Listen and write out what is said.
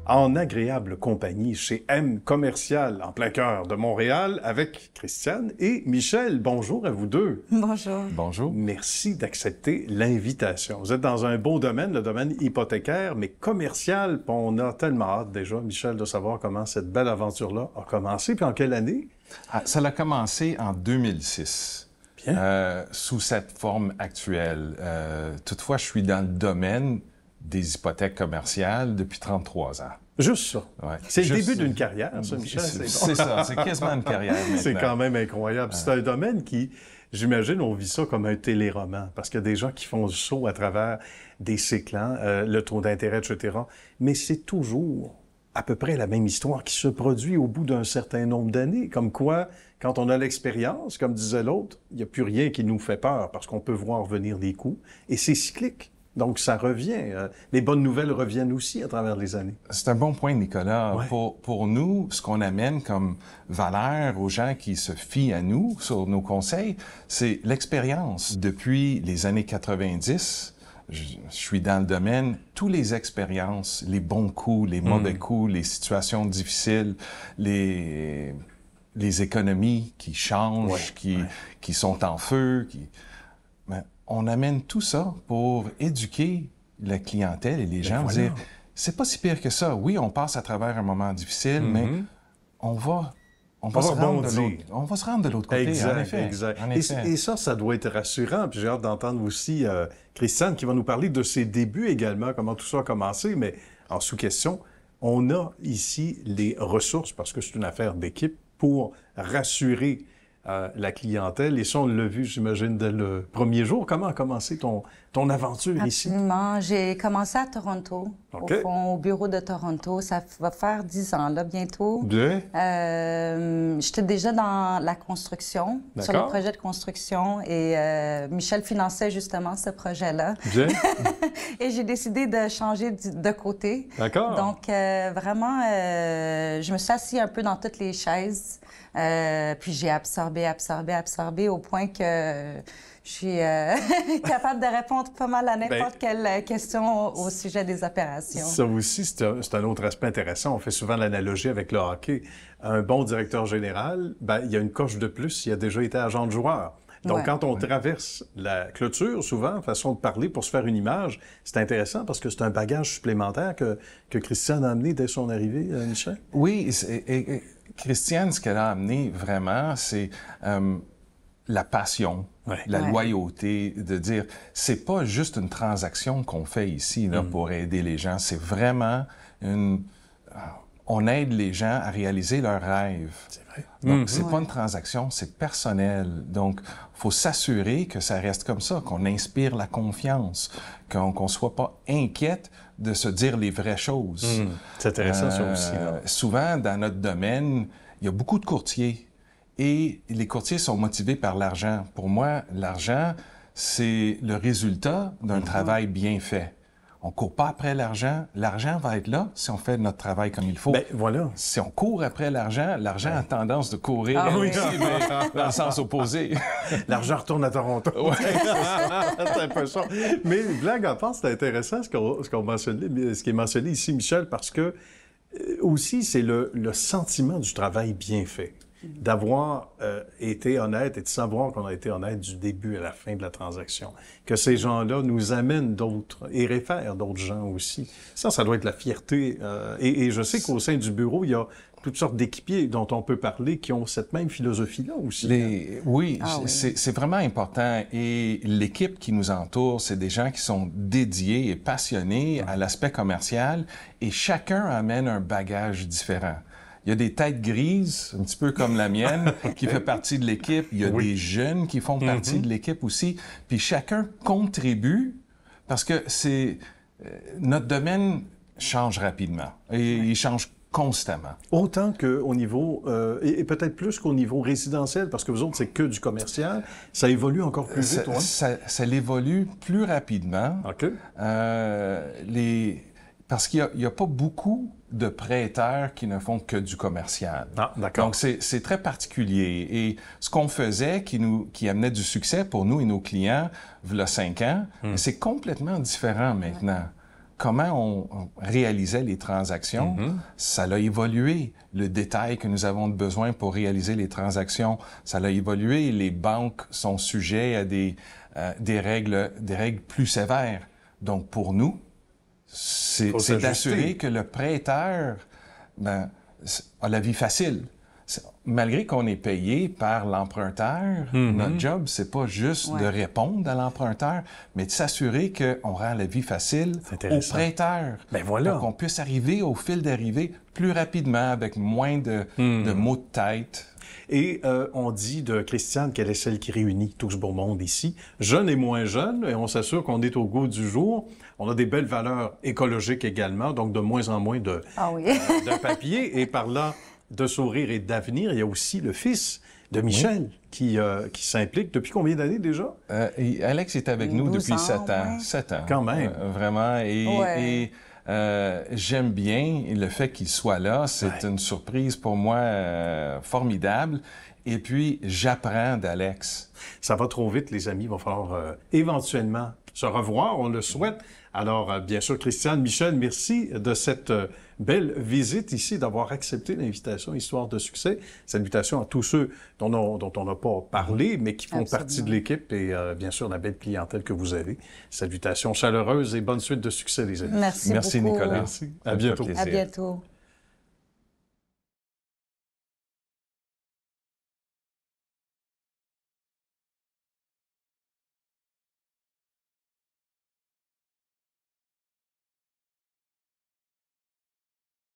en agréable compagnie chez M Commercial, en plein cœur de Montréal, avec Christiane et Michel. Bonjour à vous deux. Bonjour. Bonjour. Merci d'accepter l'invitation. Vous êtes dans un beau domaine, le domaine hypothécaire, mais commercial. On a tellement hâte déjà, Michel, de savoir comment cette belle aventure-là a commencé. Puis en quelle année? Ça a commencé en 2006. Bien. Sous cette forme actuelle. Toutefois, je suis dans le domaine des hypothèques commerciales depuis 33 ans. Juste ça. Ouais. C'est le début d'une carrière, ça, Michel. C'est ça, c'est quasiment une carrière maintenant. C'est quand même incroyable. C'est un domaine qui, j'imagine, on vit ça comme un téléroman, parce qu'il y a des gens qui font du saut à travers des cycles, le taux d'intérêt, etc. Mais c'est toujours à peu près la même histoire qui se produit au bout d'un certain nombre d'années. Comme quoi, quand on a l'expérience, comme disait l'autre, il n'y a plus rien qui nous fait peur, parce qu'on peut voir venir des coups, et c'est cyclique. Donc, ça revient. Les bonnes nouvelles reviennent aussi à travers les années. C'est un bon point, Nicolas. Ouais. Pour nous, ce qu'on amène comme valeur aux gens qui se fient à nous, sur nos conseils, c'est l'expérience. Depuis les années 90, je suis dans le domaine, toutes les expériences, les bons coups, les mauvais coups, les situations difficiles, les économies qui changent, qui sont en feu, on amène tout ça pour éduquer la clientèle et les gens, voilà. dire, c'est pas si pire que ça. Oui, on passe à travers un moment difficile, mais on va se rendre de l'autre côté, exact, en effet. Exact. En effet. Et ça doit être rassurant. Puis j'ai hâte d'entendre aussi Christiane qui va nous parler de ses débuts également, comment tout ça a commencé. Mais en sous-question, on a ici les ressources, parce que c'est une affaire d'équipe, pour rassurer la clientèle. Et ça, on l'a vu, j'imagine, dès le premier jour. Comment a commencé ton aventure ici? Absolument. J'ai commencé à Toronto, OK. au fond, au bureau de Toronto. Ça va faire 10 ans, là, bientôt. Bien. J'étais déjà dans la construction, sur les D'accord. projets de construction, et Michel finançait justement ce projet-là. Bien. Et j'ai décidé de changer de côté. D'accord. Donc, vraiment, je me suis assise un peu dans toutes les chaises. Puis j'ai absorbé au point que je suis capable de répondre pas mal à n'importe quelle question au sujet des opérations. Ça aussi, c'est un autre aspect intéressant. On fait souvent l'analogie avec le hockey. Un bon directeur général, il y a une coche de plus, il a déjà été agent de joueur. Donc, quand on traverse la clôture, souvent, façon de parler pour se faire une image, c'est intéressant parce que c'est un bagage supplémentaire que Christiane a amené dès son arrivée, Michel. Oui, et Christiane, ce qu'elle a amené vraiment, c'est la passion, la loyauté, de dire, c'est pas juste une transaction qu'on fait ici là, pour aider les gens, c'est vraiment on aide les gens à réaliser leurs rêves. C'est vrai. Donc, c'est pas une transaction, c'est personnel. Donc, il faut s'assurer que ça reste comme ça, qu'on inspire la confiance, qu'on soit pas inquiète de se dire les vraies choses. C'est intéressant, ça aussi. Là. Souvent, dans notre domaine, il y a beaucoup de courtiers et les courtiers sont motivés par l'argent. Pour moi, l'argent, c'est le résultat d'un travail bien fait. On ne court pas après l'argent. L'argent va être là si on fait notre travail comme il faut. Bien, voilà. Si on court après l'argent, l'argent a tendance de courir dans le sens opposé. L'argent retourne à Toronto. C'est un peu ça. Mais blague à part, c'est intéressant ce qui est mentionné ici, Michel, parce que aussi, c'est le sentiment du travail bien fait. D'avoir été honnête et de savoir qu'on a été honnête du début à la fin de la transaction. Que ces gens-là nous amènent d'autres et réfèrent d'autres gens aussi. Ça doit être la fierté. Et je sais qu'au sein du bureau, il y a toutes sortes d'équipiers dont on peut parler qui ont cette même philosophie-là aussi. Oui, c'est vraiment important. Et l'équipe qui nous entoure, c'est des gens qui sont dédiés et passionnés à l'aspect commercial et chacun amène un bagage différent. Il y a des têtes grises, un petit peu comme la mienne, qui fait partie de l'équipe. Il y a des jeunes qui font partie de l'équipe aussi. Puis chacun contribue parce que notre domaine change rapidement et il change constamment. Autant qu'au niveau, et peut-être plus qu'au niveau résidentiel, parce que vous autres, c'est que du commercial, ça évolue encore plus vite, ça évolue plus rapidement. OK. Parce qu'il n'y a pas beaucoup de prêteurs qui ne font que du commercial. Ah, d'accord. Donc, c'est très particulier. Et ce qu'on faisait qui amenait du succès pour nous et nos clients, il y a 5 ans, c'est complètement différent maintenant. comment on réalisait les transactions. Ça a évolué. Le détail que nous avons besoin pour réaliser les transactions, ça a évolué. Les banques sont sujets à des règles plus sévères. Donc, pour nous, c'est d'assurer que le prêteur a la vie facile. Malgré qu'on est payé par l'emprunteur, notre job, c'est pas juste de répondre à l'emprunteur, mais de s'assurer qu'on rend la vie facile au prêteur. Ben voilà. Pour qu'on puisse arriver au fil d'arrivée plus rapidement, avec moins de maux de tête. Et on dit de Christiane qu'elle est celle qui réunit tout ce beau monde ici, jeunes et moins jeunes, et on s'assure qu'on est au goût du jour. On a des belles valeurs écologiques également, donc de moins en moins de papier. Et par là, de sourire et d'avenir, il y a aussi le fils de Michel qui s'implique. Depuis combien d'années déjà? Alex est avec nous depuis 7 ans. Ouais. 7 ans. Quand même. Vraiment. Et j'aime bien le fait qu'il soit là. C'est une surprise pour moi formidable. Et puis, j'apprends d'Alex. Ça va trop vite, les amis. Il va falloir éventuellement se revoir, on le souhaite. Alors, bien sûr, Christiane, Michel, merci de cette belle visite ici, d'avoir accepté l'invitation Histoire de succès. Salutations à tous ceux dont on n'a pas parlé, mais qui font partie de l'équipe et bien sûr la belle clientèle que vous avez. Salutations chaleureuses et bonne suite de succès, les amis. Merci beaucoup. Nicolas. Merci. À bientôt. À bientôt.